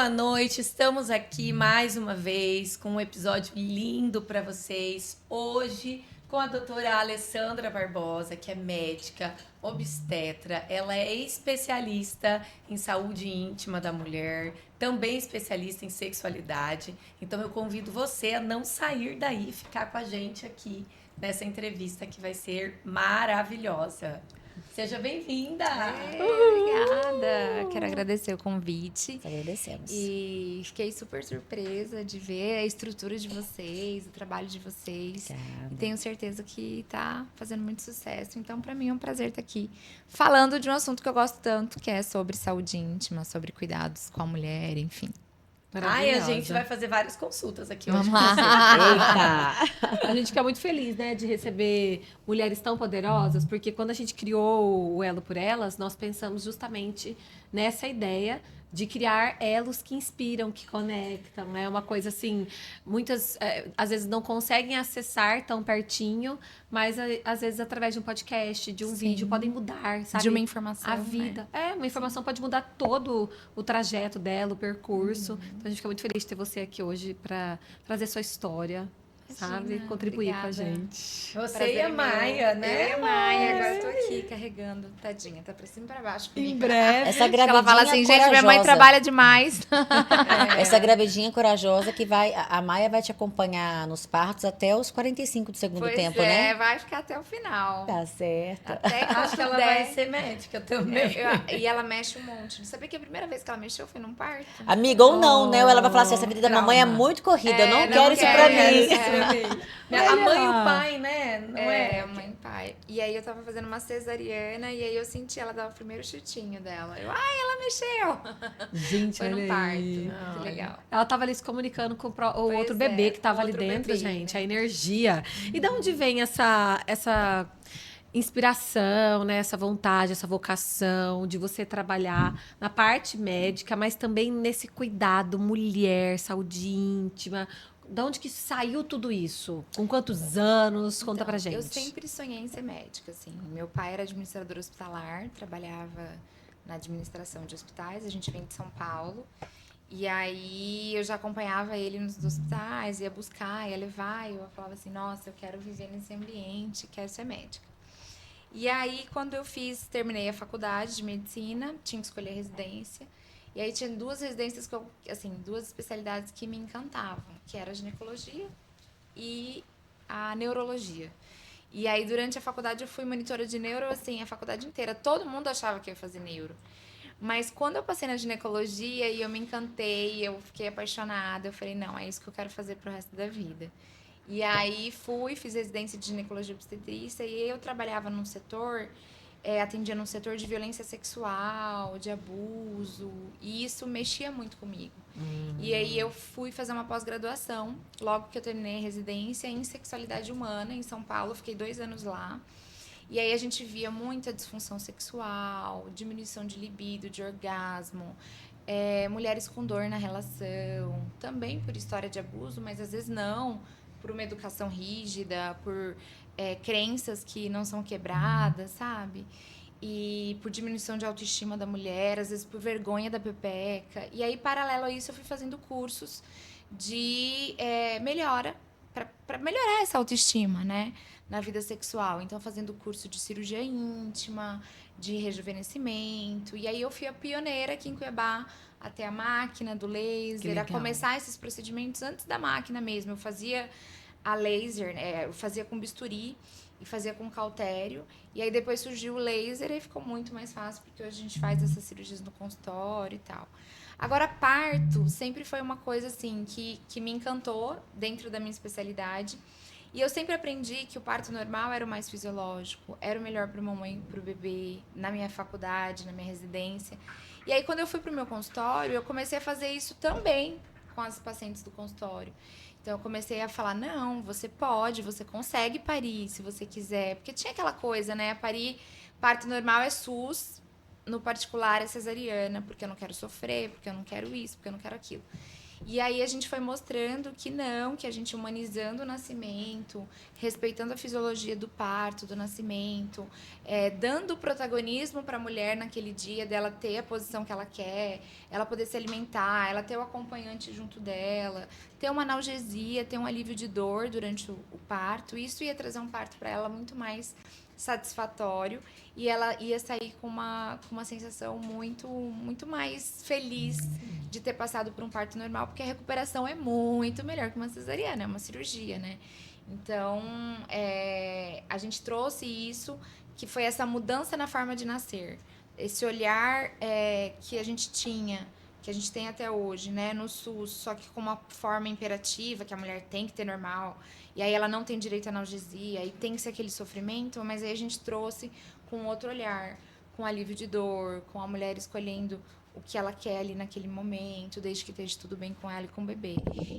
boa noite. Estamos aqui mais uma vez com um episódio lindo para vocês. Hoje com a doutora Alessandra Barbosa, que é médica, obstetra. Ela é especialista em saúde íntima da mulher, também especialista em sexualidade. Então eu convido você a não sair daí, ficar com a gente aqui nessa entrevista que vai ser maravilhosa. Seja bem-vinda! Obrigada! Quero agradecer o convite. Agradecemos. E fiquei super surpresa de ver a estrutura de vocês, o trabalho de vocês. Obrigada. E tenho certeza que tá fazendo muito sucesso. Então, para mim é um prazer estar aqui falando de um assunto que eu gosto tanto, que é sobre saúde íntima, sobre cuidados com a mulher, enfim. Ai, a gente vai fazer várias consultas aqui hoje. Vamos lá. Eita! A gente fica muito feliz, né, de receber mulheres tão poderosas, porque quando a gente criou o Elo por Elas, nós pensamos justamente nessa ideia de criar elos que inspiram, que conectam. É uma coisa assim, muitas às vezes não conseguem acessar tão pertinho, mas às vezes através de um podcast, de um vídeo, podem mudar, sabe? De uma informação. A vida. Uma informação pode mudar todo o trajeto dela, o percurso. Então a gente fica muito feliz de ter você aqui hoje para trazer sua história. Sabe? Imagina, Contribuir com a obrigada. gente. Você Prazer e a é meu. Maia, né? Eu e a Maia, agora eu tô aqui carregando, tadinha, tá pra cima e pra baixo comigo. Em breve. Essa Ela gravidinha fala assim, gente, minha mãe corajosa. trabalha demais. Essa gravidinha corajosa que vai... A Maia vai te acompanhar nos partos até os 45 do segundo Pois tempo, é, né? vai ficar até o final. Tá certo. Até quando Acho que ela puder. vai ser médica também. E ela mexe um monte. Sabia que a primeira vez que ela mexeu foi num parto? Amiga, ou não, né? Ou ela vai falar assim, essa vida da mamãe é trauma. muito corrida, eu não É, quero não isso quero pra isso. mim. A mãe e o pai, né? Não É, é? mãe e pai. E aí eu tava fazendo uma cesariana e aí eu senti ela dar o primeiro chutinho dela. Ai, ela mexeu! Gente, Foi olha num parto. aí. Que legal. Ela tava ali se comunicando com o Pois outro é, bebê que tava ali outro dentro, bebê, gente. né? A energia. E de onde vem essa inspiração, né? Essa vontade, essa vocação de você trabalhar na parte médica, mas também nesse cuidado, mulher, saúde íntima. De onde que saiu tudo isso? Com quantos anos? Conta pra gente. Eu sempre sonhei em ser médica, assim. Meu pai era administrador hospitalar, trabalhava na administração de hospitais. A gente vem de São Paulo. E aí eu já acompanhava ele nos hospitais, ia buscar, ia levar. E eu falava assim, nossa, eu quero viver nesse ambiente, quero ser médica. E aí, quando eu terminei a faculdade de medicina, tinha que escolher residência. E aí tinha duas residências duas especialidades que me encantavam, que era a ginecologia e a neurologia. E aí, durante a faculdade, eu fui monitora de neuro, assim, a faculdade inteira. Todo mundo achava que eu ia fazer neuro. Mas quando eu passei na ginecologia e eu me encantei, eu fiquei apaixonada, eu falei, não, é isso que eu quero fazer pro resto da vida. E aí fiz residência de ginecologia e obstetrícia e eu trabalhava num setor, atendia num setor de violência sexual, de abuso, e isso mexia muito comigo. E aí eu fui fazer uma pós-graduação, logo que eu terminei a residência, em sexualidade humana, em São Paulo, fiquei 2 anos lá. E aí a gente via muita disfunção sexual, diminuição de libido, de orgasmo, mulheres com dor na relação, também por história de abuso, mas às vezes não, por uma educação rígida, por crenças que não são quebradas, sabe? E por diminuição de autoestima da mulher, às vezes por vergonha da pepeca. E aí, paralelo a isso, eu fui fazendo cursos de melhora, para melhorar essa autoestima, né? Na vida sexual. Então, fazendo curso de cirurgia íntima, de rejuvenescimento. E aí, eu fui a pioneira aqui em Cuiabá, até a máquina do laser, a começar esses procedimentos antes da máquina mesmo. Eu fazia a laser, eu fazia com bisturi e fazia com cautério. E aí, depois surgiu o laser e ficou muito mais fácil, porque hoje a gente faz essas cirurgias no consultório e tal. Agora, parto sempre foi uma coisa, assim, que me encantou dentro da minha especialidade. E eu sempre aprendi que o parto normal era o mais fisiológico, era o melhor para a mamãe e para o bebê, na minha faculdade, na minha residência. E aí, quando eu fui para o meu consultório, eu comecei a fazer isso também com as pacientes do consultório. Então, eu comecei a falar, não, você pode, você consegue parir, se você quiser. Porque tinha aquela coisa, né? Parto normal é SUS, no particular é cesariana, porque eu não quero sofrer, porque eu não quero isso, porque eu não quero aquilo. E aí a gente foi mostrando que não, que a gente humanizando o nascimento, respeitando a fisiologia do parto, do nascimento, dando protagonismo para a mulher naquele dia, dela ter a posição que ela quer, ela poder se alimentar, ela ter o acompanhante junto dela, ter uma analgesia, ter um alívio de dor durante o parto. Isso ia trazer um parto para ela muito mais satisfatório e ela ia sair com uma sensação muito mais feliz de ter passado por um parto normal, porque a recuperação é muito melhor que uma cesariana, é uma cirurgia, né? Então, a gente trouxe isso, que foi essa mudança na forma de nascer. Esse olhar que a gente tinha, que a gente tem até hoje, né, no SUS, só que com uma forma imperativa, que a mulher tem que ter normal, e aí ela não tem direito à analgesia, e tem que ser aquele sofrimento, mas aí a gente trouxe com outro olhar, com alívio de dor, com a mulher escolhendo o que ela quer ali naquele momento, desde que esteja tudo bem com ela e com o bebê.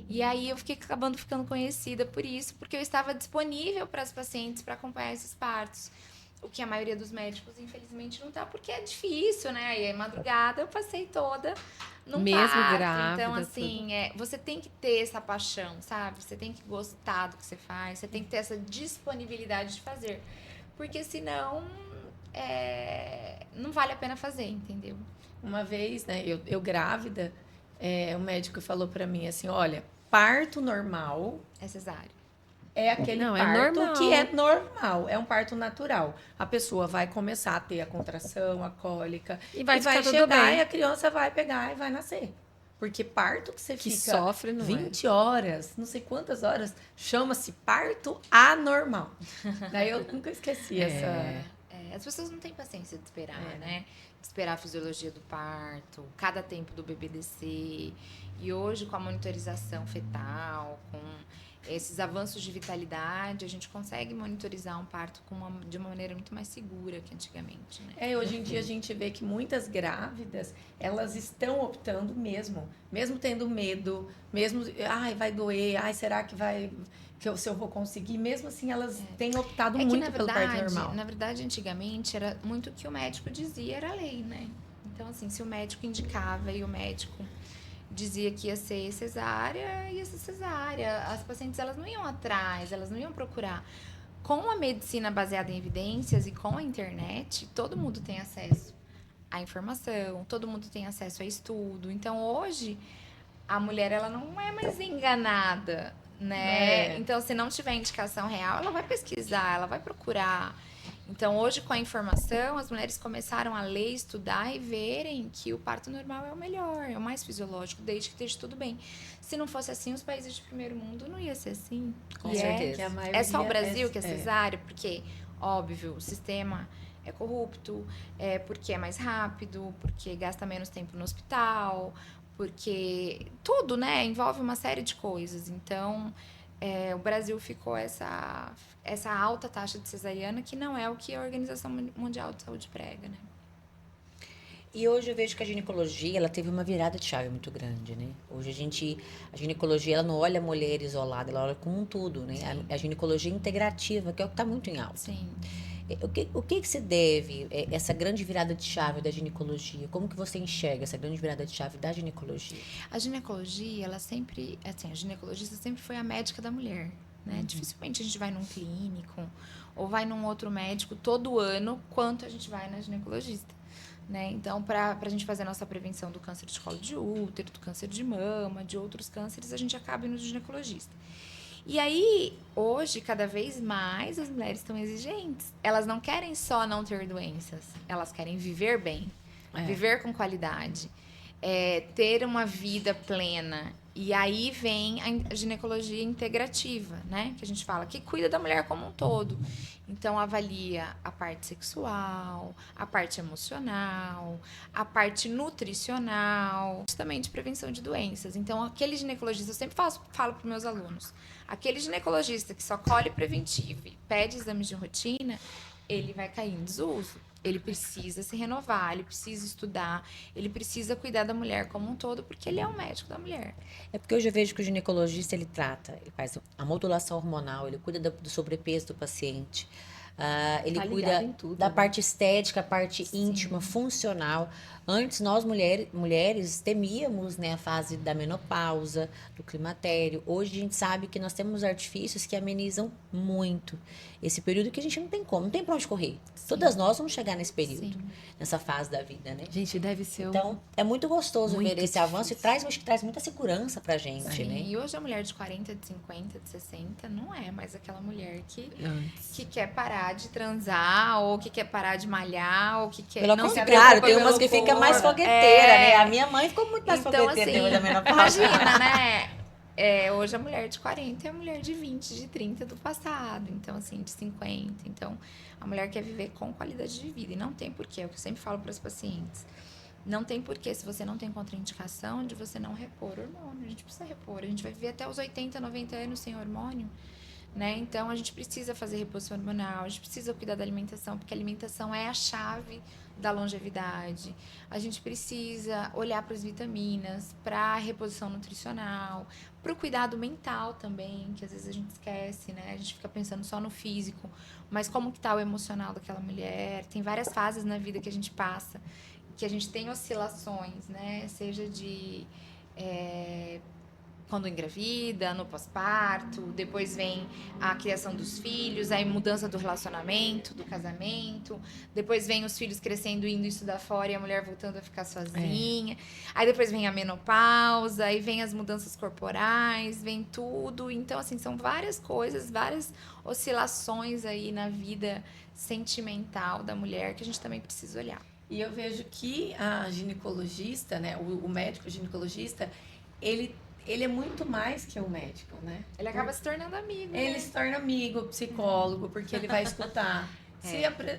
E aí eu fiquei acabando ficando conhecida por isso, porque eu estava disponível para as pacientes para acompanhar esses partos. O que a maioria dos médicos, infelizmente, não tá, porque é difícil, né? Aí, madrugada, eu passei toda num Mesmo parto. grávida, Então, assim, você tem que ter essa paixão, sabe? Você tem que gostar do que você faz, você tem que ter essa disponibilidade de fazer. Porque, senão, não vale a pena fazer, entendeu? Uma vez, né, eu grávida, o médico falou pra mim assim, olha, parto normal É cesárea. é aquele Não, é parto normal. que é normal, é um parto natural. A pessoa vai começar a ter a contração, a cólica, E vai ficar tudo chegar bem. e a criança vai pegar e vai nascer. Porque parto que você Que fica sofre, não 20 horas, não sei quantas horas, chama-se parto anormal. Daí eu nunca esqueci essa... As pessoas não têm paciência de esperar, né? De esperar a fisiologia do parto, cada tempo do bebê descer. E hoje, com a monitorização fetal, com esses avanços de vitalidade, a gente consegue monitorizar um parto de uma maneira muito mais segura que antigamente, né? Hoje em dia a gente vê que muitas grávidas, elas estão optando mesmo tendo medo, mesmo, ai, vai doer, ai, será que se eu vou conseguir, mesmo assim elas têm optado muito pelo parto normal. Na verdade, antigamente, era muito o que o médico dizia, era lei, né? Então, assim, se o médico indicava e o médico dizia que ia ser cesárea, ia ser cesárea. As pacientes, elas não iam atrás, elas não iam procurar. Com a medicina baseada em evidências e com a internet, todo mundo tem acesso à informação, todo mundo tem acesso a estudo. Então, hoje, a mulher, ela não é mais enganada, né? Então, se não tiver indicação real, ela vai pesquisar, ela vai procurar. Então, hoje, com a informação, as mulheres começaram a ler, estudar e verem que o parto normal é o melhor, é o mais fisiológico, desde que esteja tudo bem. Se não fosse assim, os países de primeiro mundo não ia ser assim. Com certeza. Que a maioria É só o Brasil que é cesárea, porque, óbvio, o sistema é corrupto, porque é mais rápido, porque gasta menos tempo no hospital, porque tudo, né? Envolve uma série de coisas. Então, o Brasil ficou essa alta taxa de cesariana, que não é o que a Organização Mundial de Saúde prega, né? E hoje eu vejo que a ginecologia, ela teve uma virada de chave muito grande, né? Hoje a ginecologia, ela não olha a mulher isolada, ela olha como um tudo, né? A ginecologia integrativa, que é o que está muito em alta. Sim. O que se deve essa grande virada de chave da ginecologia? Como que você enxerga essa grande virada de chave da ginecologia? A ginecologia, ela sempre, assim, a ginecologista sempre foi a médica da mulher, né? Dificilmente a gente vai num clínico ou vai num outro médico todo ano quanto a gente vai na ginecologista, né? Então, para a gente fazer a nossa prevenção do câncer de colo de útero, do câncer de mama, de outros cânceres, a gente acaba indo no ginecologista. E aí, hoje, cada vez mais as mulheres estão exigentes. Elas não querem só não ter doenças, elas querem viver bem, viver com qualidade, ter uma vida plena. E aí vem a ginecologia integrativa, né? Que a gente fala, que cuida da mulher como um todo. Então, avalia a parte sexual, a parte emocional, a parte nutricional, também de prevenção de doenças. Então, aquele ginecologista, eu sempre falo para os meus alunos, aquele ginecologista que só colhe preventivo e pede exames de rotina, ele vai cair em desuso. Ele precisa se renovar, ele precisa estudar, ele precisa cuidar da mulher como um todo, porque ele é um médico da mulher. É porque hoje eu vejo que o ginecologista, ele faz a modulação hormonal, ele cuida do sobrepeso do paciente, Ele Tá ligado cuida em tudo, da né? parte estética, a parte íntima, funcional. Antes, nós mulheres temíamos, né, a fase da menopausa, do climatério. Hoje, a gente sabe que nós temos artifícios que amenizam muito esse período que a gente não tem como, não tem pra onde correr. Todas nós vamos chegar nesse período, Sim. nessa fase da vida, né? Gente, deve ser Então, é muito gostoso muito ver esse avanço e difícil. acho que traz muita segurança pra gente, Sim, né? e hoje a mulher de 40, de 50, de 60 não é mais aquela mulher que Antes. quer parar de transar, ou que quer parar de malhar, ou que quer Pelo não se contrário, preocupa tem umas pelo que ficam mais corpo. fogueteira, É. né? A minha mãe ficou muito mais Então, fogueteira assim, depois da menopausa. imagina, né? Hoje a mulher de 40 é a mulher de 20, de 30 do passado. Então, assim, de 50. Então, a mulher quer viver com qualidade de vida. E não tem porquê, é o que eu sempre falo para as pacientes. Não tem porquê, se você não tem contraindicação, de você não repor hormônio. A gente precisa repor. A gente vai viver até os 80, 90 anos sem hormônio. Né? Então, a gente precisa fazer reposição hormonal, a gente precisa cuidar da alimentação, porque a alimentação é a chave da longevidade. A gente precisa olhar para as vitaminas, para a reposição nutricional, para o cuidado mental também, que às vezes a gente esquece, né? A gente fica pensando só no físico, mas como que tá o emocional daquela mulher? Tem várias fases na vida que a gente passa, que a gente tem oscilações, né? Seja de... quando engravida, no pós-parto, depois vem a criação dos filhos, aí mudança do relacionamento, do casamento, depois vem os filhos crescendo, indo estudar fora e a mulher voltando a ficar sozinha, aí depois vem a menopausa, aí vem as mudanças corporais, vem tudo, então assim, são várias coisas, várias oscilações aí na vida sentimental da mulher que a gente também precisa olhar. E eu vejo que a ginecologista, né, o médico ginecologista, ele é muito mais que um médico, né? Ele acaba se tornando amigo, Ele né? se torna amigo, psicólogo, porque ele vai escutar.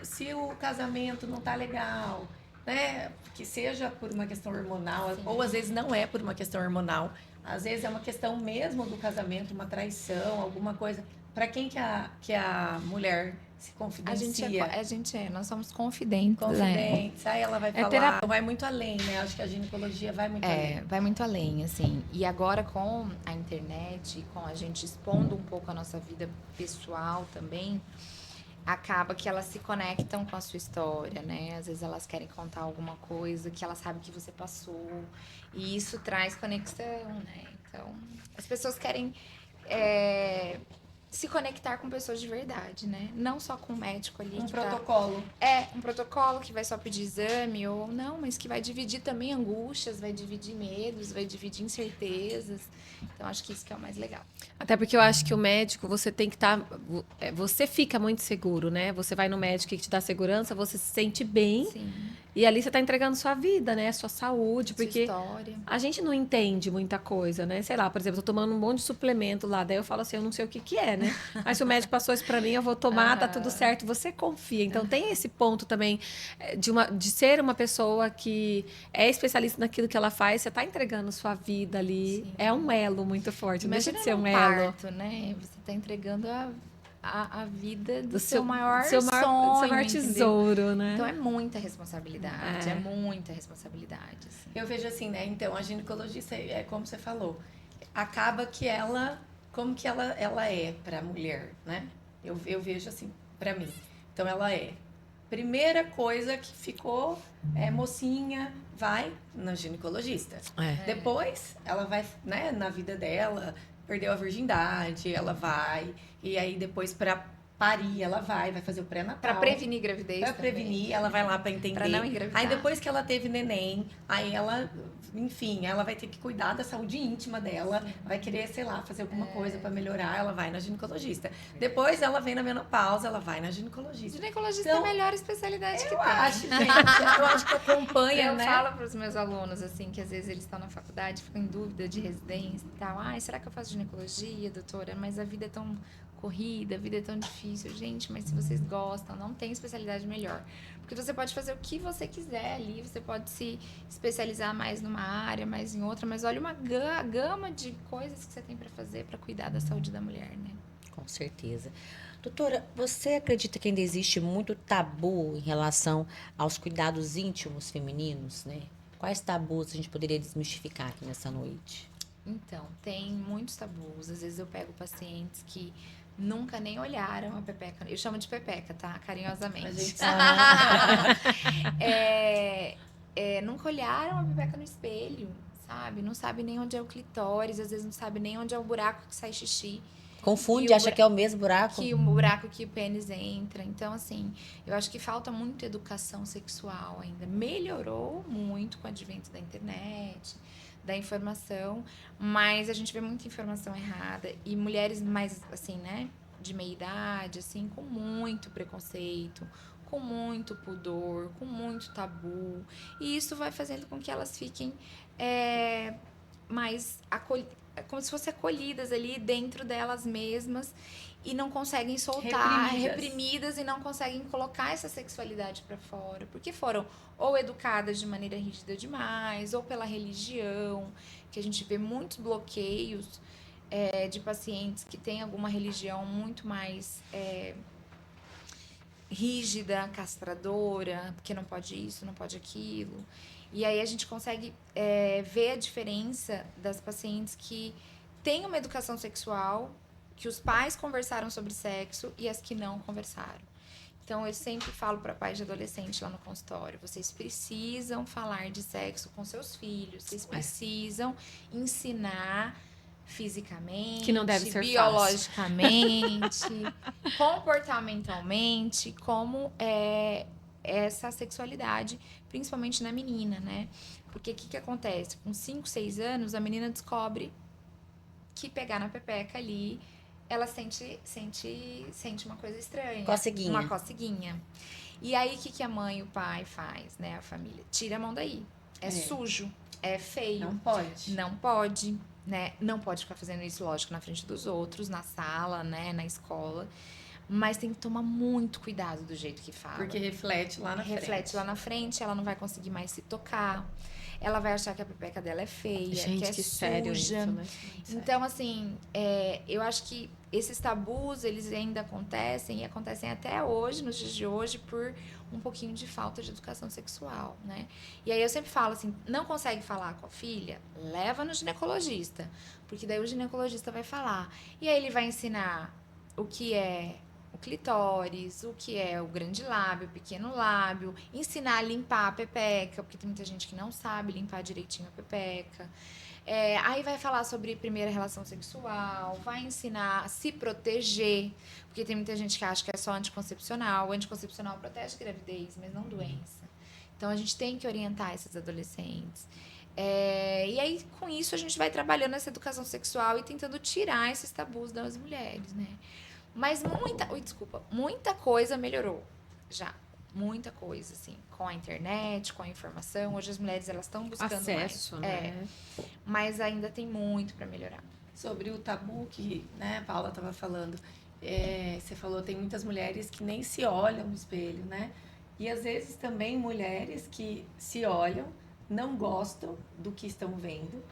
Se o casamento não tá legal, né? Que seja por uma questão hormonal, ou às vezes não é por uma questão hormonal, às vezes é uma questão mesmo do casamento, uma traição, alguma coisa. Para quem que a mulher se confidencia? Nós somos confidentes, né? Confidentes, aí ela vai falar, terapia. vai muito além, né? Acho que a ginecologia vai muito além. Vai muito além, assim. E agora com a internet, com a gente expondo um pouco a nossa vida pessoal também, acaba que elas se conectam com a sua história, né? Às vezes elas querem contar alguma coisa que elas sabem que você passou. E isso traz conexão, né? Então, as pessoas querem se conectar com pessoas de verdade, né? Não só com um médico ali. Um que protocolo. um protocolo que vai só pedir exame, ou não, mas que vai dividir também angústias, vai dividir medos, vai dividir incertezas. Então, acho que isso que é o mais legal. Até porque eu acho que o médico, você tem que estar... Você fica muito seguro, né? Você vai no médico que te dá segurança, você se sente bem. Sim. E ali você está entregando sua vida, né? Sua saúde. Sua Porque história. a gente não entende muita coisa, né? Sei lá, por exemplo, eu tô tomando um monte de suplemento lá. Daí eu falo assim, eu não sei o que que é, né? Mas se o médico passou isso pra mim, eu vou tomar, tá tudo certo. Você confia. Então tem esse ponto também de ser uma pessoa que é especialista naquilo que ela faz. Você tá entregando sua vida ali. Sim. É um elo muito forte. Não deixa Imagina de ser num um elo. parto, né? Você tá entregando a vida do Do seu maior seu sonho, maior entendeu? tesouro, né? Então é muita responsabilidade, É. é muita responsabilidade. Assim. Eu vejo assim, né? Então, a ginecologista, é como você falou, acaba que ela, como que ela é para a mulher, né? Eu vejo assim, para mim. Então, ela é. Primeira coisa que ficou, mocinha, vai na ginecologista. Depois, ela vai, né, na vida dela, perdeu a virgindade, ela vai. E aí, depois, para parir, ela vai fazer o pré-natal. Pra prevenir gravidez Pra também. prevenir, ela vai lá pra entender. Pra não engravidar. Aí depois que ela teve neném, aí ela, enfim, ela vai ter que cuidar da saúde íntima dela, vai querer, sei lá, fazer alguma coisa pra melhorar, ela vai na ginecologista. Depois ela vem na menopausa, ela vai na ginecologista. Ginecologista Então, é a melhor especialidade que Eu tem. acho, gente, eu acho que acompanha, Eu né? falo para os meus alunos, assim, que às vezes eles estão na faculdade, ficam em dúvida de residência e tal. Ai, será que eu faço ginecologia, doutora? Mas a vida é tão corrida, a vida é tão difícil. Gente, mas se vocês gostam, não tem especialidade melhor. Porque você pode fazer o que você quiser ali, você pode se especializar mais numa área, mais em outra, mas olha uma gama de coisas que você tem para fazer para cuidar da saúde da mulher, né? Com certeza. Doutora, você acredita que ainda existe muito tabu em relação aos cuidados íntimos femininos, né? Quais tabus a gente poderia desmistificar aqui nessa noite? Então, tem muitos tabus. Às vezes eu pego pacientes que nunca nem olharam a pepeca. Eu chamo de pepeca, tá? Carinhosamente. A gente sabe. Nunca olharam a pepeca no espelho, sabe? Não sabe nem onde é o clitóris, às vezes não sabe nem onde é o buraco que sai xixi. Confunde, acha que é o mesmo buraco. Que o buraco que o pênis entra. Então, assim, eu acho que falta muito educação sexual ainda. Melhorou muito com o advento da internet, da informação, mas a gente vê muita informação errada. E mulheres mais, assim, né, de meia idade, assim, com muito preconceito, com muito pudor, com muito tabu. E isso vai fazendo com que elas fiquem mais como se fossem acolhidas ali dentro delas mesmas e não conseguem soltar, reprimidas e não conseguem colocar essa sexualidade para fora, porque foram ou educadas de maneira rígida demais, ou pela religião, que a gente vê muitos bloqueios de pacientes que têm alguma religião muito mais rígida, castradora, porque não pode isso, não pode aquilo. E aí a gente consegue ver a diferença das pacientes que têm uma educação sexual, que os pais conversaram sobre sexo e as que não conversaram. Então, eu sempre falo para pais de adolescente lá no consultório, vocês precisam falar de sexo com seus filhos, vocês precisam ensinar fisicamente, que não deve ser biologicamente, comportamentalmente, como essa sexualidade, principalmente na menina, né? Porque o que acontece? Com 5, 6 anos, a menina descobre que pegar na pepeca ali, ela sente uma coisa estranha. Coceguinha. Uma coceguinha. E aí, o que a mãe e o pai faz, né? A família. Tira a mão daí. É sujo, é feio. Não pode. Não pode, né? Não pode ficar fazendo isso, lógico, na frente dos outros, na sala, né? Na escola. Mas tem que tomar muito cuidado do jeito que fala. Porque reflete lá na frente. Reflete lá na frente, ela não vai conseguir mais se tocar. Ela vai achar que a pepeca dela é feia, Gente, que é que suja. sério isso, né? Então, assim, eu acho que esses tabus, eles ainda acontecem, e acontecem até hoje, nos dias de hoje, por um pouquinho de falta de educação sexual, né? E aí eu sempre falo assim, não consegue falar com a filha? Leva no ginecologista, porque daí o ginecologista vai falar. E aí ele vai ensinar o que é o clitóris, o que é o grande lábio, o pequeno lábio, ensinar a limpar a pepeca, porque tem muita gente que não sabe limpar direitinho a pepeca. Aí vai falar sobre primeira relação sexual, vai ensinar a se proteger, porque tem muita gente que acha que é só anticoncepcional. O anticoncepcional protege gravidez, mas não doença. Então, a gente tem que orientar esses adolescentes. E aí, com isso, a gente vai trabalhando essa educação sexual e tentando tirar esses tabus das mulheres, né? Mas muita coisa melhorou já. Muita coisa, assim, com a internet, com a informação. Hoje as mulheres, elas estão buscando acesso, mais. né? Mas ainda tem muito para melhorar. Sobre o tabu que, né, a Paula estava falando. Você falou, tem muitas mulheres que nem se olham no espelho, né? E às vezes também mulheres que se olham, não gostam do que estão vendo.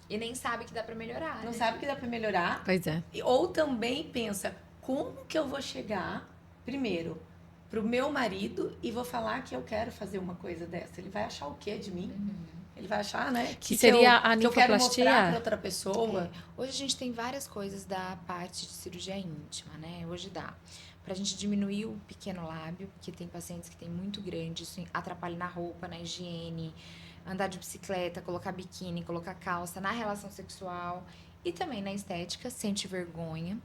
E nem sabe que dá para melhorar, Não né? sabe que dá para melhorar. Pois é. Ou também pensa, como que eu vou chegar, primeiro, pro meu marido e vou falar que eu quero fazer uma coisa dessa? Ele vai achar o quê de mim? Ele vai achar, né? Que seria a que eu quero ninfoplastia? mostrar para outra pessoa. Hoje a gente tem várias coisas da parte de cirurgia íntima, né? Hoje dá pra gente diminuir o pequeno lábio, porque tem pacientes que tem muito grande, isso atrapalha na roupa, na higiene, andar de bicicleta, colocar biquíni, colocar calça, na relação sexual e também na estética, sente vergonha.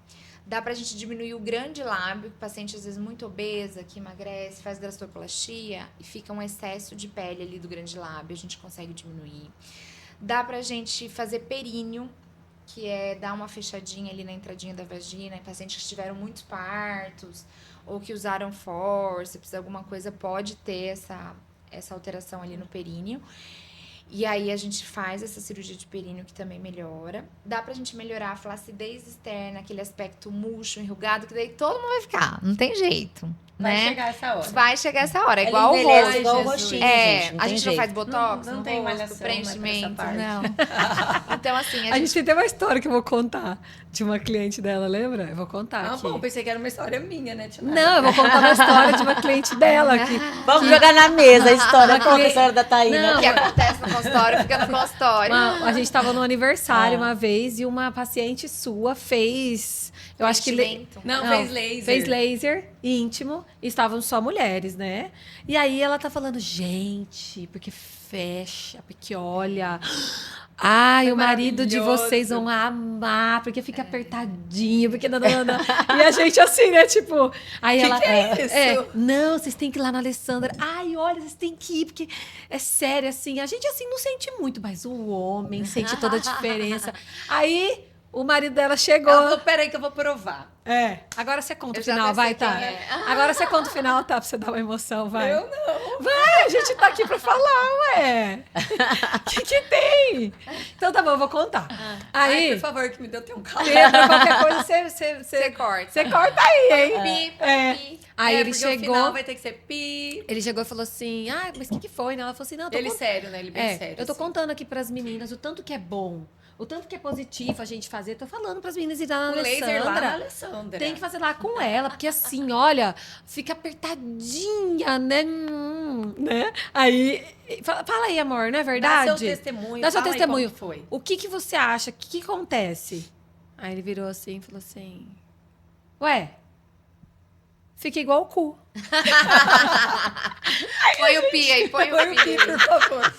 Dá pra gente diminuir o grande lábio, paciente às vezes muito obesa, que emagrece, faz gastroplastia e fica um excesso de pele ali do grande lábio, a gente consegue diminuir. Dá pra gente fazer períneo, que é dar uma fechadinha ali na entradinha da vagina, em pacientes que tiveram muitos partos ou que usaram fórceps, alguma coisa pode ter essa alteração ali no períneo. E aí a gente faz essa cirurgia de períneo que também melhora. Dá pra gente melhorar a flacidez externa, aquele aspecto murcho, enrugado, que daí todo mundo vai ficar, não tem jeito. Vai né? chegar essa hora. Vai chegar essa hora, Ela igual o envelhece rosto. igual o Jesus. rostinho, É, gente. Não a tem gente jeito. não faz botox Não no tem rosto, malhação, preenchimento, né, pra não. Então, assim, A gente tem uma história que eu vou contar de uma cliente dela, lembra? Eu vou contar Ah, aqui. bom, pensei que era uma história minha, né, Tia Nara? Não, eu vou contar uma história de uma cliente dela aqui. Vamos jogar na mesa a história. Conta a história da Taína. o que acontece no consultório fica no consultório. A gente estava no aniversário uma vez e uma paciente sua fez. Eu acho que. Preenchimento. Não, fez laser. Fez laser íntimo. E estavam só mulheres, né? E aí ela tá falando, gente, porque fecha, porque olha. Ai, Foi o marido de maravilhoso. vocês vão amar, porque fica apertadinho, porque nananana. E a gente assim, né? Tipo. Aí ela. que é isso? Não, vocês têm que ir lá na Alessandra. Ai, olha, vocês têm que ir, porque é sério, assim. A gente assim não sente muito, mas o homem sente toda a diferença. Aí. O marido dela chegou. Ela falou, peraí que eu vou provar. Agora você conta Eu o já final, até vai, sei tá? quem é. Agora você conta o final, tá? Pra você dar uma emoção, vai. Eu não. Vai, a gente tá aqui pra falar, ué. O que tem? Então tá bom, eu vou contar. Ai, Aí, por favor, que me deu até um calor. Pedro, qualquer coisa, Você corta. você corta aí, hein? Pi, É. pi. Aí ele porque o chegou. final vai ter que ser pi. Ele chegou e falou assim: ah, mas o que foi, né? Ela falou assim: não, eu tô Ele sério, né? Ele bem sério. eu tô assim. contando aqui pras meninas o tanto que é bom, o tanto que é positivo a gente fazer. Tô falando pras meninas ir lá na O laser lá na Alessandra. Alessandra. Tem que fazer lá com ela, porque assim, olha, fica apertadinha, né? Né? Aí, fala aí, amor, não é Dá verdade? seu testemunho. Dá seu fala aí testemunho. como foi. O que você acha? O que acontece? Aí ele virou assim e falou assim: ué, fica igual o cu. Põe o pi aí, põe o pi. Por favor.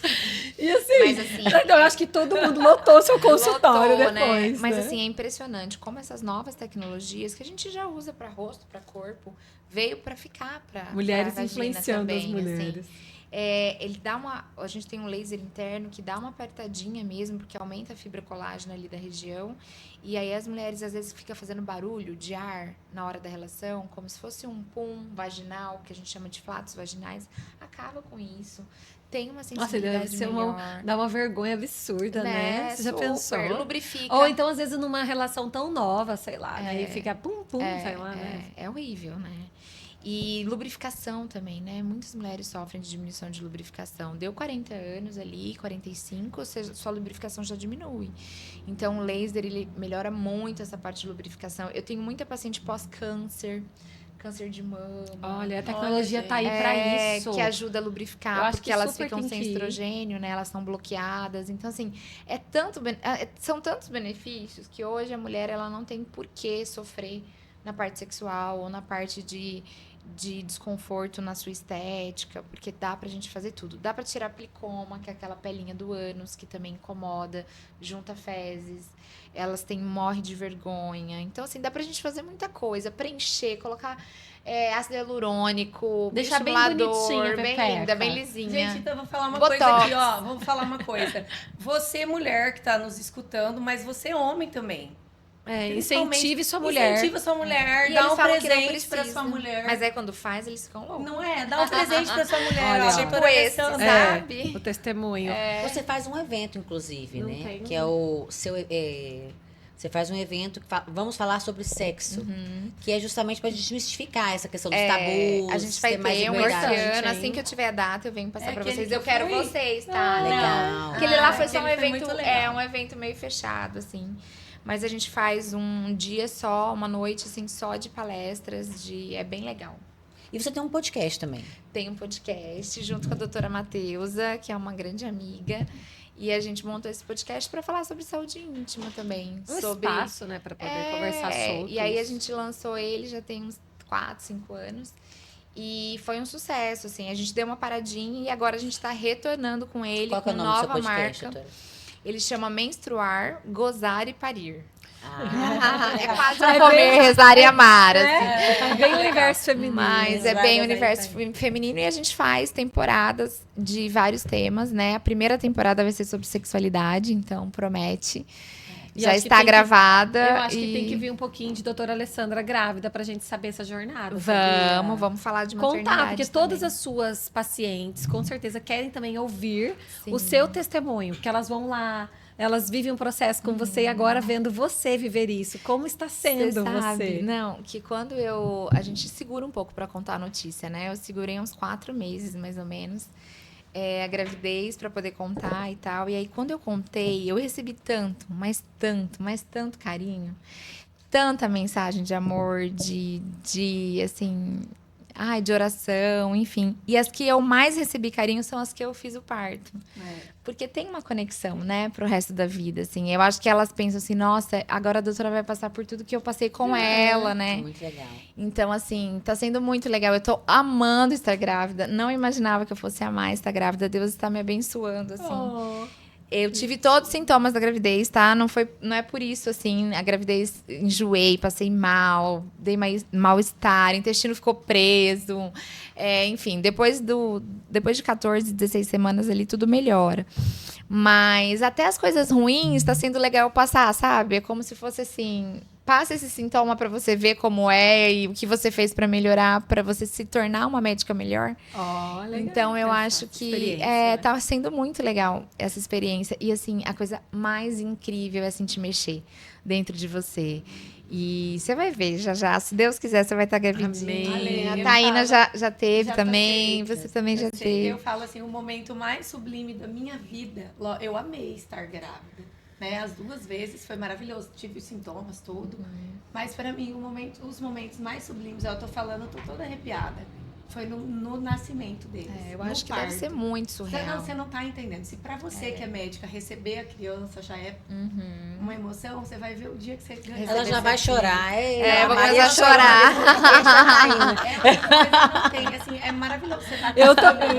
E assim, Mas assim, eu acho que todo mundo lotou seu consultório Lotou, depois. Mas né? assim, é impressionante como essas novas tecnologias que a gente já usa para rosto, para corpo, veio para ficar para Mulheres vagina influenciando também, as mulheres. Assim. Ele dá a gente tem um laser interno que dá uma apertadinha mesmo, porque aumenta a fibra colágena ali da região. E aí as mulheres às vezes ficam fazendo barulho de ar na hora da relação, como se fosse um pum vaginal, que a gente chama de flatos vaginais. Acaba com isso. Tem uma Nossa, sensibilidade deve ser melhor. dá uma vergonha absurda, né? Você já Super. pensou? Lubrifica. Ou então, às vezes, numa relação tão nova, sei lá, né? E fica pum, sei lá, né? É horrível, né? E lubrificação também, né? Muitas mulheres sofrem de diminuição de lubrificação. Deu 40 anos ali, 45, sua lubrificação já diminui. Então, o laser, ele melhora muito essa parte de lubrificação. Eu tenho muita paciente pós-câncer, câncer de mama. Olha, a tecnologia tá aí pra isso. Que ajuda a lubrificar, Eu acho porque que elas super ficam tem sem que ir. estrogênio, né? Elas estão bloqueadas. Então, assim, são tantos benefícios que hoje a mulher ela não tem por que sofrer na parte sexual ou na parte de desconforto na sua estética, porque dá pra gente fazer tudo. Dá pra tirar plicoma, que é aquela pelinha do ânus, que também incomoda, junta fezes. Elas morrem de vergonha. Então, assim, dá pra gente fazer muita coisa. Preencher, colocar ácido hialurônico, Deixar bem estimulador, bonitinha a bem pepeca. linda, bem lisinha. Gente, então eu vou falar uma Botox. coisa aqui, ó. Vamos falar uma coisa. Você, mulher que tá nos escutando, mas você, homem também. Incentive sua mulher. Incentiva sua mulher, E dá eles um falam que não presente pra precisa. sua mulher. Mas aí quando faz, eles ficam loucos. Não é? Dá um presente pra sua mulher. Olha, ó, ó. doutora Tipo esse, Alessandra. sabe? O testemunho. Você faz um evento, inclusive, Não né? tem, Que é o seu. Você faz um evento que vamos falar sobre sexo, que é justamente para desmistificar essa questão dos tabus. A gente vai mais ter um liberdade. esse ano, hein? assim que eu tiver a data, eu venho passar pra aquele vocês. que Eu quero foi? vocês, tá? legal. Aquele lá foi só um aquele foi evento, muito legal. um evento meio fechado, assim. Mas a gente faz um dia só, uma noite, assim, só de palestras, é bem legal. E você tem um podcast também. Tem um podcast junto com a doutora Mateusa, que é uma grande amiga. E a gente montou esse podcast para falar sobre saúde íntima também. Um sobre espaço, né, pra poder conversar soltos. E aí a gente lançou ele, já tem uns 4, 5 anos. E foi um sucesso, assim. A gente deu uma paradinha e agora a gente tá retornando com ele, Qual que é com o nome do seu nova podcast, marca. doutora? Ele chama Menstruar, Gozar e Parir. Ah, É quase comer, rezar e amar, assim. É bem universo feminino. Mas é Vai, bem vai, universo feminino e a gente faz temporadas de vários temas, né? A primeira temporada vai ser sobre sexualidade, então promete. E Já acho que está tem que- gravada. Eu acho que e tem que vir um pouquinho de doutora Alessandra grávida pra gente saber essa jornada. sabia? Vamos falar de maternidade Contar, porque todas também. as suas pacientes, com certeza, querem também ouvir Sim. o seu testemunho, porque elas vão lá, elas vivem um processo com você e agora vendo você viver isso. Como está sendo você? Não, que quando a gente segura um pouco para contar a notícia, né? Eu segurei uns 4 meses, mais ou menos, a gravidez para poder contar e tal. E aí, quando eu contei, eu recebi tanto, mas tanto carinho, tanta mensagem de amor, assim, de oração, enfim. E as que eu mais recebi carinho são as que eu fiz o parto. Porque tem uma conexão, né, pro resto da vida, assim. Eu acho que elas pensam assim, nossa, agora a doutora vai passar por tudo que eu passei com ela, né? Muito legal. Então, assim, tá sendo muito legal. Eu tô amando estar grávida. Não imaginava que eu fosse amar estar grávida. Deus está me abençoando, assim. Eu tive todos os sintomas da gravidez, tá? Não é por isso, assim, a gravidez enjoei, passei mal, dei mal-estar, intestino ficou preso. Enfim, depois de 14, 16 semanas ali, tudo melhora. Mas até as coisas ruins tá sendo legal passar, sabe? É como se fosse assim, passa esse sintoma para você ver como é e o que você fez para melhorar, para você se tornar uma médica melhor. Legal. Então eu acho que tá sendo muito legal essa experiência. E assim, a coisa mais incrível é sentir mexer dentro de você. E você vai ver, já, se Deus quiser, você vai estar gravidinha. Amém. A Taína já teve já também, passei. você também já teve. Eu falo assim, o momento mais sublime da minha vida, eu amei estar grávida, né? As 2 vezes foi maravilhoso, tive os sintomas, tudo. Mas para mim, os momentos mais sublimes, eu tô falando, tô toda arrepiada. Foi no nascimento deles. Eu acho que deve ser muito surreal. Você não tá entendendo. Se pra você que é médica, receber a criança já é uma emoção, você vai ver o dia que você ganha. Ela já vai chorar. Vou começar a chorar. É uma coisa que não tem, assim, é maravilhoso. Você tá Eu também.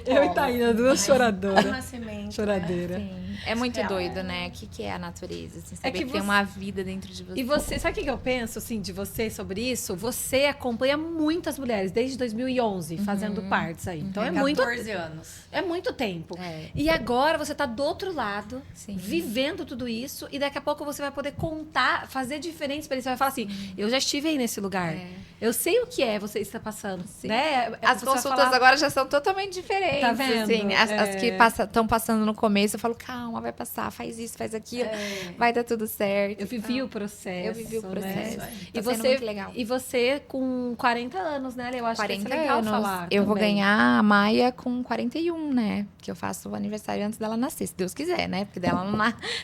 Eu e Taína, 2 choradoras. Nascimento, Choradeira. É muito doido, né? O que é a natureza? Assim, saber que tem uma vida dentro de você. E você, sabe o que eu penso, assim, de você sobre isso? Você acompanha muitas mulheres desde 2011 fazendo partos aí. Então é muito 14 anos. É muito tempo. E agora você tá do outro lado, Sim. vivendo tudo isso, e daqui a pouco você vai poder contar, fazer diferentes para eles. Você vai falar assim, eu já estive aí nesse lugar. Eu sei o que você está passando. Né? As consultas agora já são totalmente diferentes. Tá vendo? Assim, as que estão passando no começo, eu falo, calma, vai passar, faz isso, faz aquilo, vai dar tudo certo. Eu vivi o processo. Eu vivi o processo. Né? E você, muito legal. E você com 40 anos, né? Eu acho 40 que é legal anos. falar. Eu vou também. ganhar a Maia com 41, né? Que eu faço o aniversário antes dela nascer, se Deus quiser, né? Porque dela não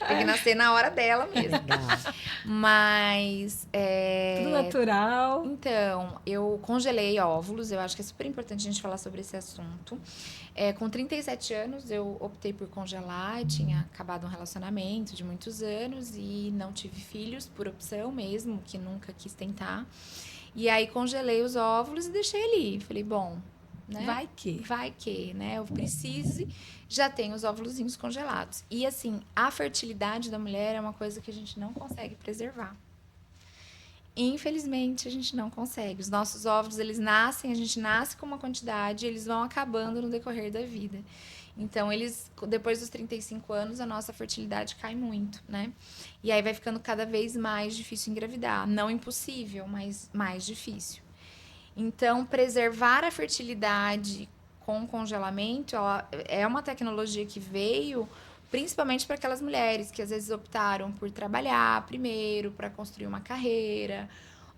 tem que nascer na hora dela mesmo. Mas tudo natural. Então, eu congelei óvulos. Eu acho que é super importante a gente falar sobre esse assunto. Com 37 anos, eu optei por congelar. Tinha acabado um relacionamento de muitos anos e não tive filhos por opção mesmo, que nunca quis tentar. E aí, congelei os óvulos e deixei ali. Falei, bom, né? Vai que, né? Eu preciso, já tenho os óvulozinhos congelados. E, assim, a fertilidade da mulher é uma coisa que a gente não consegue preservar. Infelizmente, a gente não consegue. Os nossos óvulos, eles nascem, a gente nasce com uma quantidade, eles vão acabando no decorrer da vida. Então, depois dos 35 anos, a nossa fertilidade cai muito, né? E aí vai ficando cada vez mais difícil engravidar. Não impossível, mas mais difícil. Então, preservar a fertilidade com congelamento é uma tecnologia que veio principalmente para aquelas mulheres que às vezes optaram por trabalhar primeiro, para construir uma carreira,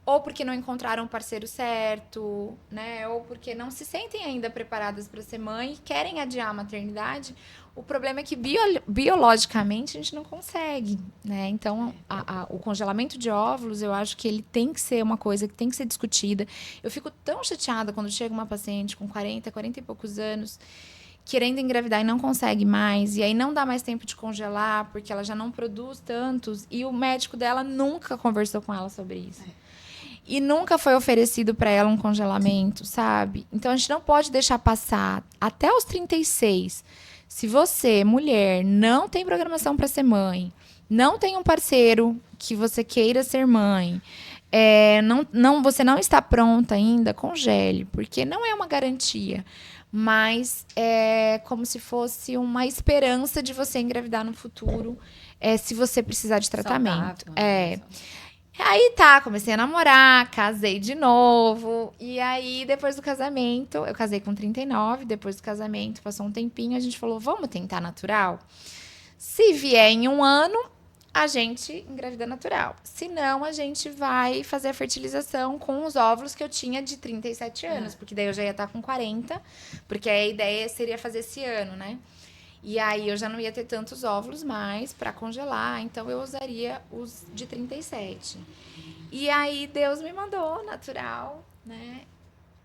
ou porque não encontraram o parceiro certo, né? Ou porque não se sentem ainda preparadas para ser mãe e querem adiar a maternidade. O problema é que biologicamente a gente não consegue, né? Então, o congelamento de óvulos, eu acho que ele tem que ser uma coisa que tem que ser discutida. Eu fico tão chateada quando chega uma paciente com 40 e poucos anos, querendo engravidar e não consegue mais, e aí não dá mais tempo de congelar, porque ela já não produz tantos, e o médico dela nunca conversou com ela sobre isso. E nunca foi oferecido para ela um congelamento, sabe? Então, a gente não pode deixar passar até os 36. Se você, mulher, não tem programação para ser mãe, não tem um parceiro que você queira ser mãe, você não está pronta ainda, congele, porque não é uma garantia, mas é como se fosse uma esperança de você engravidar no futuro, se você precisar de tratamento. Saudável, Aí comecei a namorar, casei de novo. E aí, depois do casamento, eu casei com 39, depois do casamento, passou um tempinho, a gente falou, vamos tentar natural? Se vier em 1 ano, a gente engravida natural. Se não, a gente vai fazer a fertilização com os óvulos que eu tinha de 37 anos. Porque daí eu já ia estar com 40. Porque a ideia seria fazer esse ano, né? E aí eu já não ia ter tantos óvulos mais para congelar. Então eu usaria os de 37. E aí Deus me mandou natural, né?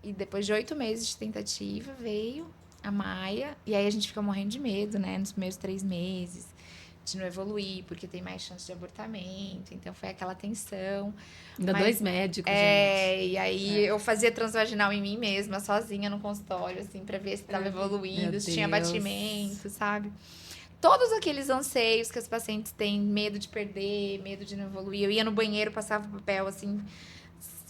E depois de 8 meses de tentativa, veio a Maia. E aí a gente fica morrendo de medo, né? Nos primeiros 3 meses. De não evoluir, porque tem mais chance de abortamento. Então, foi aquela tensão. Ainda Mas- 2 médicos, gente. E aí eu fazia transvaginal em mim mesma, sozinha no consultório, assim, pra ver se tava evoluindo, Meu se tinha Deus. batimento, sabe? Todos aqueles anseios que as pacientes têm, medo de perder, medo de não evoluir. Eu ia no banheiro, passava papel, assim,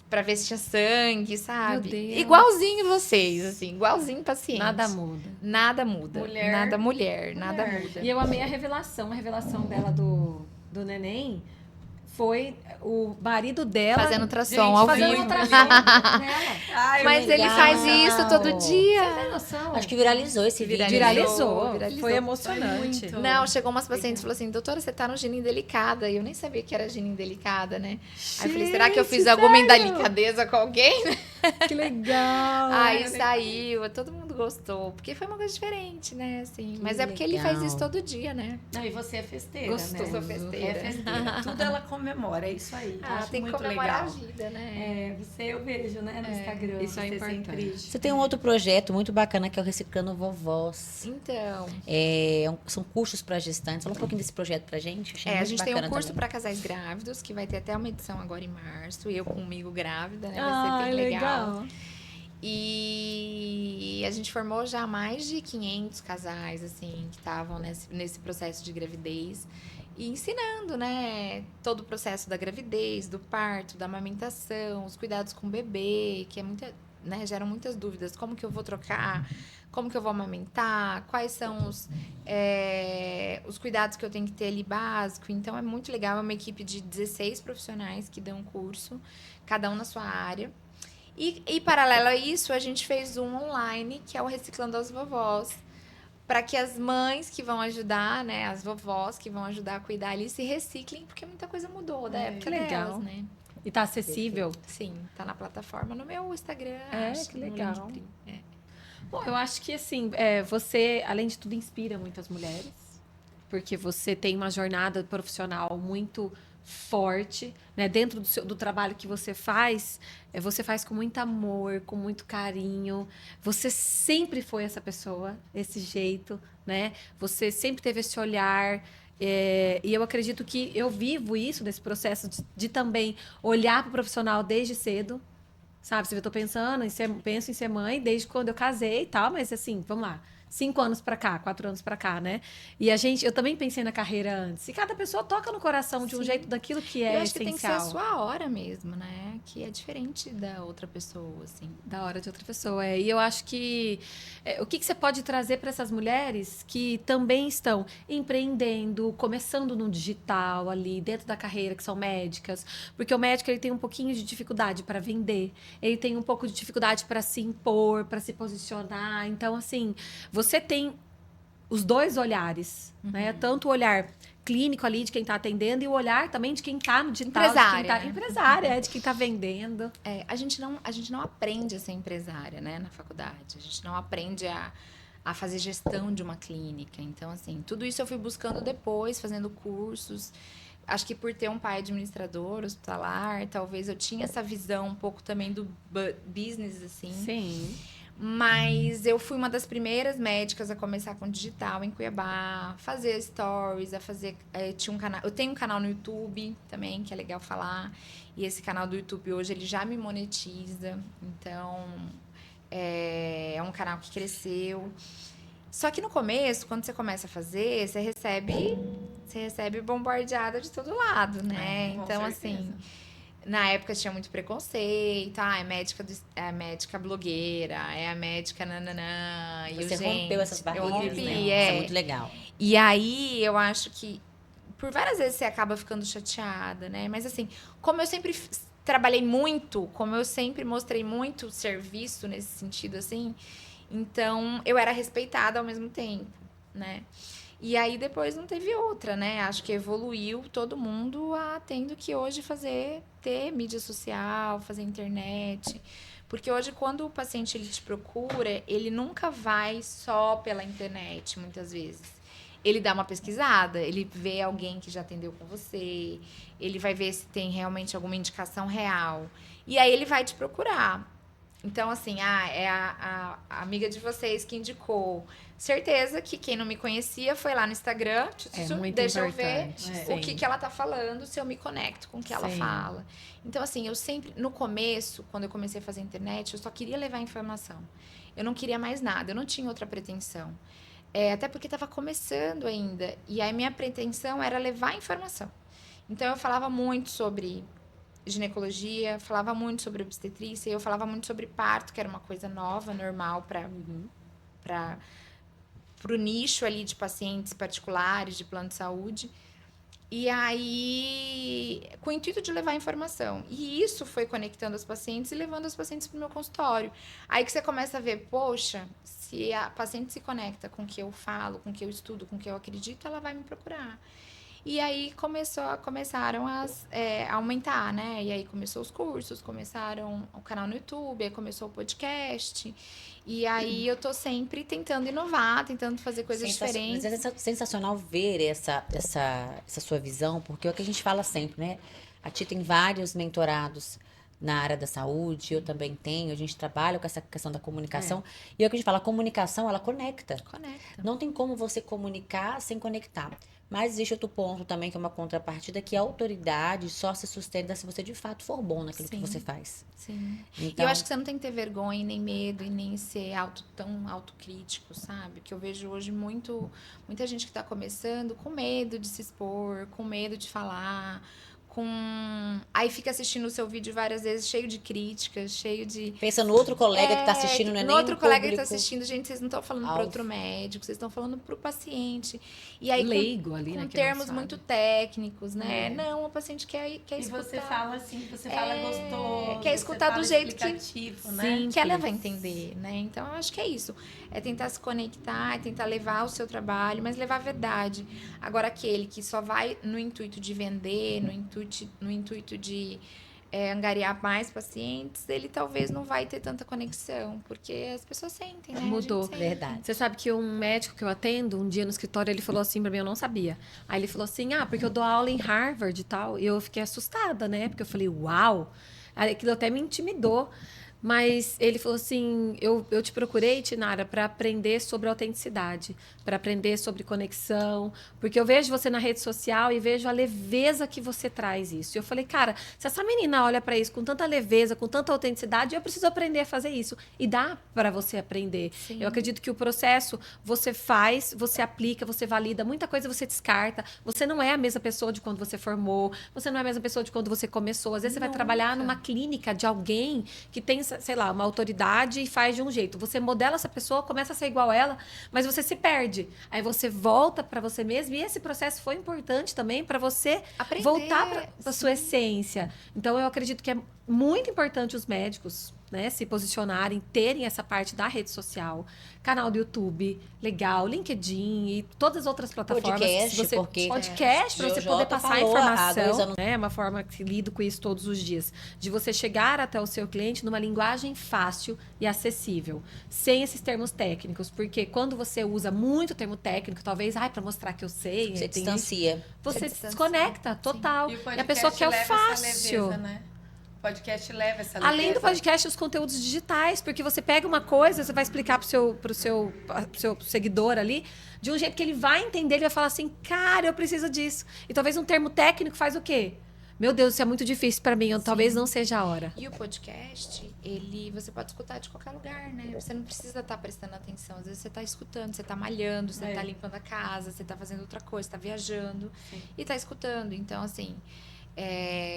pra ver se tinha sangue, sabe? Meu Deus. Igualzinho vocês, assim, igualzinho paciente. Nada muda. Nada muda. Mulher. Nada mulher, nada Mulher. muda. E eu amei a revelação dela do neném. Foi o marido dela Fazendo ultrassom Gente, ao fazendo vivo. ultrassom dela. Ai, Mas ele legal. faz isso todo dia. Você tem noção? Acho que viralizou esse vídeo. Viralizou. Foi emocionante. Muito. Não, chegou umas pacientes e falou assim, doutora, você tá no gina indelicada. E eu nem sabia que era gina indelicada, né? Aí eu falei, será que eu fiz Gente, alguma sério? indelicadeza com alguém? Que legal. Aí saiu, todo mundo gostou. Porque foi uma coisa diferente, né? Assim, mas é porque ele faz legal. isso todo dia, né? Não, e você é festeira, Gostoso, né? sou festeira. É festeira. Tudo ela comemora, é isso aí. Acho tem que muito comemorar legal. a vida, né? Você eu vejo, né, no Instagram. isso é você importante. Você tem um outro projeto muito bacana que é o Reciclando Vovós. Então, São cursos para gestantes. Fala um pouquinho desse projeto pra gente. Achei a muito gente tem um bacana curso também. para casais grávidos, que vai ter até uma edição agora em março. Eu comigo grávida, né? Vai Ah, ser bem legal. legal. E a gente formou já mais de 500 casais, assim, que estavam nesse processo de gravidez. E ensinando, né, todo o processo da gravidez, do parto, da amamentação, os cuidados com o bebê, que é muita, né, geram muitas dúvidas. Como que eu vou trocar? Como que eu vou amamentar? Quais são os cuidados que eu tenho que ter ali básico? Então, é muito legal. É uma equipe de 16 profissionais que dão curso, cada um na sua área. E paralelo a isso, a gente fez um online, que é o Reciclando as Vovós, para que as mães que vão ajudar, né, as vovós que vão ajudar a cuidar ali, se reciclem, porque muita coisa mudou da época que legal. delas, né? E tá acessível. Sim, tá na plataforma, no meu Instagram. É, acho, que no legal. Linktree. É. Bom, eu acho que assim, você, além de tudo, inspira muitas mulheres, porque você tem uma jornada profissional muito forte, né? Dentro do trabalho que você faz com muito amor, com muito carinho. Você sempre foi essa pessoa, esse jeito, né? Você sempre teve esse olhar. E eu acredito que eu vivo isso, desse processo de também olhar para o profissional desde cedo. Sabe, eu tô penso em ser mãe desde quando eu casei e tal, mas assim, vamos lá. 5 anos pra cá, 4 anos pra cá, né? E eu também pensei na carreira antes. E cada pessoa toca no coração de um Sim. jeito daquilo que é Eu acho que tem que ser a essencial. sua hora mesmo, né? Que é diferente da outra pessoa, assim. Da hora de outra pessoa. E eu acho que o que você pode trazer para essas mulheres que também estão empreendendo, começando no digital ali, dentro da carreira, que são médicas, porque o médico ele tem um pouquinho de dificuldade para vender, ele tem um pouco de dificuldade para se impor, para se posicionar. Então, assim, você tem os dois olhares, né? Tanto o olhar clínico ali de quem está atendendo e o olhar também de quem está no digital, Empresária, de quem tá, né? empresária, de quem está vendendo. A gente não aprende a ser empresária, né, na faculdade. A gente não aprende a fazer gestão de uma clínica. Então, assim, tudo isso eu fui buscando depois, fazendo cursos. Acho que por ter um pai administrador hospitalar, talvez eu tinha essa visão um pouco também do business, assim. Sim. Mas eu fui uma das primeiras médicas a começar com digital em Cuiabá, fazer stories, eu tenho um canal no YouTube também, que é legal falar. E esse canal do YouTube hoje, ele já me monetiza. Então, é um canal que cresceu. Só que no começo, quando você começa a fazer, você recebe bombardeada de todo lado, né? Com Então, certeza. assim, na época tinha muito preconceito. É a médica blogueira, é a médica nananã. Você rompeu essas barreiras, eu rompi, né? Isso é muito legal. E aí, eu acho que por várias vezes você acaba ficando chateada, né? Mas assim, como eu sempre trabalhei muito, como eu sempre mostrei muito serviço nesse sentido, assim, então eu era respeitada ao mesmo tempo, né? E aí depois não teve outra, né? Acho que evoluiu todo mundo a tendo que hoje ter mídia social, fazer internet. Porque hoje, quando o paciente ele te procura, ele nunca vai só pela internet, muitas vezes. Ele dá uma pesquisada, ele vê alguém que já atendeu com você, ele vai ver se tem realmente alguma indicação real. E aí ele vai te procurar. Então, assim, é a amiga de vocês que indicou. Certeza que quem não me conhecia foi lá no Instagram, muito deixa eu ver importante. o que ela tá falando, se eu me conecto com o que ela Sim. fala. Então, assim, eu sempre, no começo, quando eu comecei a fazer internet, eu só queria levar informação. Eu não queria mais nada, eu não tinha outra pretensão. Até porque estava começando ainda. E aí minha pretensão era levar informação. Então, eu falava muito sobre ginecologia, falava muito sobre obstetrícia, eu falava muito sobre parto, que era uma coisa nova, normal para o nicho ali de pacientes particulares, de plano de saúde. E aí, com o intuito de levar informação. E isso foi conectando os pacientes e levando os pacientes para o meu consultório. Aí que você começa a ver, poxa, se a paciente se conecta com o que eu falo, com o que eu estudo, com o que eu acredito, ela vai me procurar. E aí começaram a aumentar, né? E aí começou os cursos, começaram o canal no YouTube, aí começou o podcast. E aí eu tô sempre tentando inovar, tentando fazer coisas diferentes. Mas é sensacional ver essa sua visão, porque é o que a gente fala sempre, né? A Ti tem vários mentorados na área da saúde, eu também tenho, a gente trabalha com essa questão da comunicação. E é o que a gente fala, a comunicação, ela conecta. Conecta. Não tem como você comunicar sem conectar. Mas existe outro ponto também, que é uma contrapartida, que a autoridade só se sustenta se você de fato for bom naquilo que você faz. Sim. E Então, eu acho que você não tem que ter vergonha, nem medo, e nem ser tão autocrítico, sabe? Que eu vejo hoje muita gente que está começando com medo de se expor, com medo de falar, aí fica assistindo o seu vídeo várias vezes, cheio de críticas, cheio de... pensa no outro colega que está assistindo, não é no nem outro no colega que público. está assistindo, gente, vocês não estão falando para outro médico, vocês estão falando para o paciente. E aí, Leigo ali, com né, que termos não muito sabe. técnicos, né? Não, o paciente quer E escutar. você fala assim, você fala gostoso. Quer escutar do jeito que né? que ela vai entender, né? Então, eu acho que é isso. É tentar se conectar, é tentar levar o seu trabalho, mas levar a verdade. Agora, aquele que só vai no intuito de vender, no intuito de angariar mais pacientes, ele talvez não vai ter tanta conexão, porque as pessoas sentem, né? Mudou. A gente sente. Verdade. Você sabe que um médico que eu atendo, um dia no escritório, ele falou assim pra mim, eu não sabia. Aí ele falou assim, porque eu dou aula em Harvard e tal. E eu fiquei assustada, né? Porque eu falei, uau! Aquilo até me intimidou. Mas ele falou assim, eu te procurei, Tinara, para aprender sobre autenticidade, para aprender sobre conexão, porque eu vejo você na rede social e vejo a leveza que você traz isso. E eu falei, cara, se essa menina olha para isso com tanta leveza, com tanta autenticidade, eu preciso aprender a fazer isso. E dá para você aprender. Sim. Eu acredito que o processo você faz, você aplica, você valida, muita coisa você descarta. Você não é a mesma pessoa de quando você formou, você não é a mesma pessoa de quando você começou. Às vezes você vai trabalhar numa clínica de alguém que tem, sei lá, uma autoridade e faz de um jeito. Você modela essa pessoa, começa a ser igual a ela, mas você se perde. Aí você volta para você mesmo e esse processo foi importante também para você Aprender, voltar para a sua essência. Então eu acredito que é muito importante os médicos, né, se posicionarem, terem essa parte da rede social, canal do YouTube, legal, LinkedIn e todas as outras plataformas. Podcast para você poder passar informação. É uma forma que lido com isso todos os dias. De você chegar até o seu cliente numa linguagem fácil e acessível, sem esses termos técnicos. Porque quando você usa muito termo técnico, talvez, para mostrar que eu sei. Você distancia. Você desconecta, total. E a pessoa quer o fácil. Leveza, né? O podcast leva essa leveza. Além do podcast, os conteúdos digitais, porque você pega uma coisa, você vai explicar pro seu seguidor ali, de um jeito que ele vai entender, ele vai falar assim, cara, eu preciso disso. E talvez um termo técnico faz o quê? Meu Deus, isso é muito difícil para mim, talvez não seja a hora. E o podcast, você pode escutar de qualquer lugar, né? Você não precisa estar prestando atenção. Às vezes você está escutando, você está malhando, você está limpando a casa, você está fazendo outra coisa, está viajando e está escutando. Então, assim...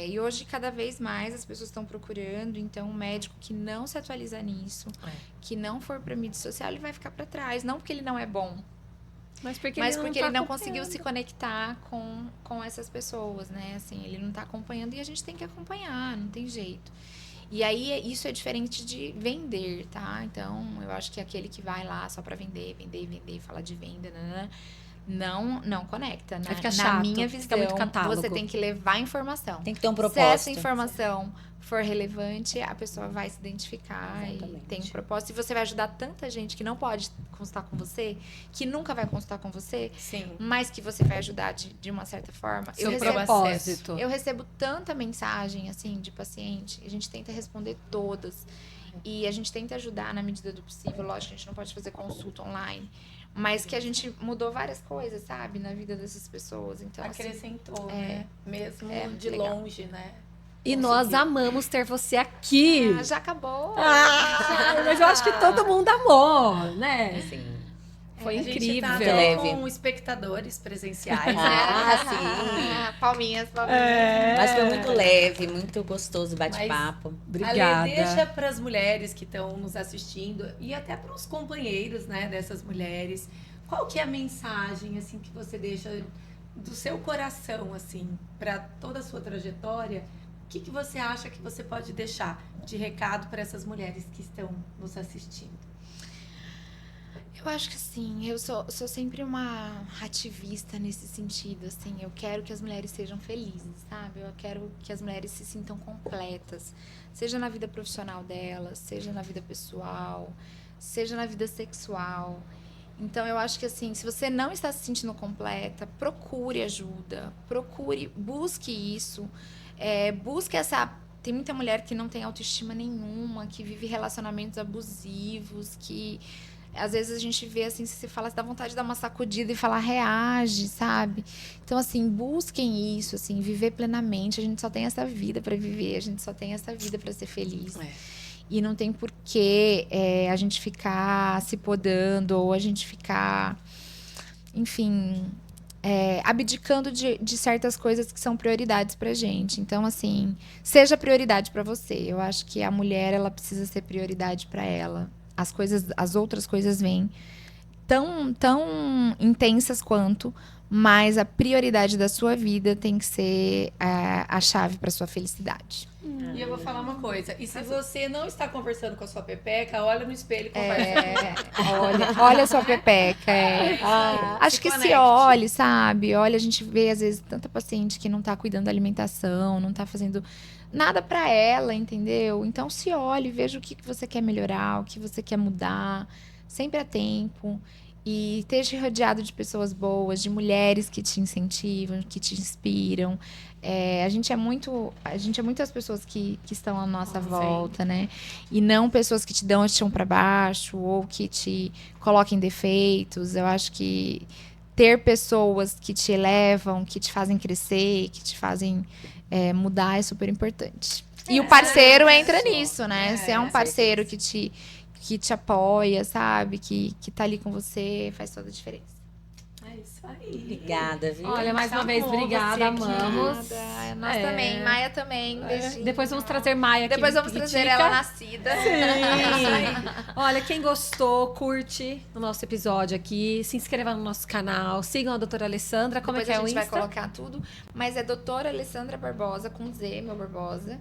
e hoje, cada vez mais, as pessoas estão procurando. Então, um médico que não se atualiza nisso, que não for para mídia social, ele vai ficar para trás. Não porque ele não é bom, mas porque ele não conseguiu se conectar com essas pessoas, né? Assim, ele não está acompanhando e a gente tem que acompanhar, não tem jeito. E aí, isso é diferente de vender, tá? Então, eu acho que aquele que vai lá só para vender, falar de venda, não conecta. Aí fica Na chato, minha fica visão, muito catálogo. você tem que levar informação. Tem que ter um Se propósito. essa informação for relevante, a pessoa vai se identificar e Exatamente. tem um propósito. E você vai ajudar tanta gente que não pode consultar com você, que nunca vai consultar com você, Sim. mas que você vai ajudar de uma certa forma. Seu recebo, propósito. eu recebo tanta mensagem, assim, de paciente. A gente tenta responder todas. E a gente tenta ajudar na medida do possível. Lógico que a gente não pode fazer consulta online. Mas que a gente mudou várias coisas, sabe? Na vida dessas pessoas. Então, assim, Acrescentou, né? Mesmo de legal. longe, né? E nós amamos ter você aqui. já acabou. Mas eu acho que todo mundo amou, né? Sim. Foi A gente incrível. tá até com espectadores presenciais, né? Sim. Palminhas. Mas foi muito leve, muito gostoso o bate-papo. Obrigada. Ale, deixa para as mulheres que estão nos assistindo e até para os companheiros, né, dessas mulheres, qual que é a mensagem assim que você deixa do seu coração assim para toda a sua trajetória? O que você acha que você pode deixar de recado para essas mulheres que estão nos assistindo? Eu acho que assim, eu sou sempre uma ativista nesse sentido, assim, eu quero que as mulheres sejam felizes, sabe? Eu quero que as mulheres se sintam completas, seja na vida profissional delas, seja na vida pessoal, seja na vida sexual. Então, eu acho que assim, se você não está se sentindo completa, procure ajuda, busque isso, busque essa... Tem muita mulher que não tem autoestima nenhuma, que vive relacionamentos abusivos, que... Às vezes a gente vê assim, se você fala, você dá vontade de dar uma sacudida e falar, reage, sabe? Então, assim, busquem isso, assim, viver plenamente. A gente só tem essa vida para viver, a gente só tem essa vida para ser feliz. E não tem porquê a gente ficar se podando ou a gente ficar, enfim, abdicando de certas coisas que são prioridades pra gente. Então, assim, seja prioridade para você. Eu acho que a mulher, ela precisa ser prioridade para ela. As outras coisas vêm tão intensas quanto, mas a prioridade da sua vida tem que ser a chave para sua felicidade. E eu vou falar uma coisa. E se você não está conversando com a sua pepeca, olha no espelho e conversa. Olha a sua pepeca. Acho que conecte. se olhe, sabe? Olha, a gente vê, às vezes, tanta paciente que não tá cuidando da alimentação, não tá fazendo nada pra ela, entendeu? Então, se olhe, veja o que você quer melhorar, o que você quer mudar. Sempre há tempo. E esteja rodeado de pessoas boas, de mulheres que te incentivam, que te inspiram. A gente é muitas pessoas que estão à nossa volta, né? E não pessoas que te dão o chão para baixo ou que te colocam em defeitos. Eu acho que ter pessoas que te elevam, que te fazem crescer, que te fazem mudar é super importante. E o parceiro entra nisso, né? Se é um parceiro que te apoia, sabe? Que tá ali com você, faz toda a diferença. É isso aí. Obrigada, viu? Olha, mais uma vez, obrigada, amamos. Nós também, Maia também, beijinho. Depois vamos trazer Maia aqui. Depois vamos trazer ela nascida. Sim. Olha, quem gostou, curte o nosso episódio aqui, se inscreva no nosso canal, sigam a doutora Alessandra, como Depois é que é o a gente Insta? vai colocar tudo, mas é doutora Alessandra Barbosa, com Z, meu Barbosa.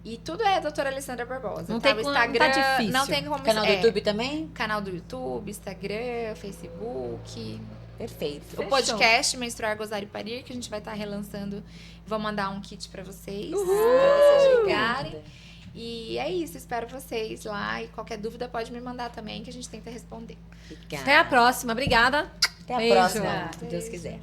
E tudo é doutora Alessandra Barbosa. Não tá? tem O Instagram, não tá difícil. não tem como... Canal do YouTube também? Canal do YouTube, Instagram, Facebook... Perfeito. O podcast Menstruar, Gozar e Parir, que a gente vai estar relançando. Vou mandar um kit pra vocês, pra vocês ligarem. E é isso, espero vocês lá. E qualquer dúvida pode me mandar também, que a gente tenta responder. Obrigada. Até a próxima, obrigada. Até a Beijo. próxima, se Deus quiser.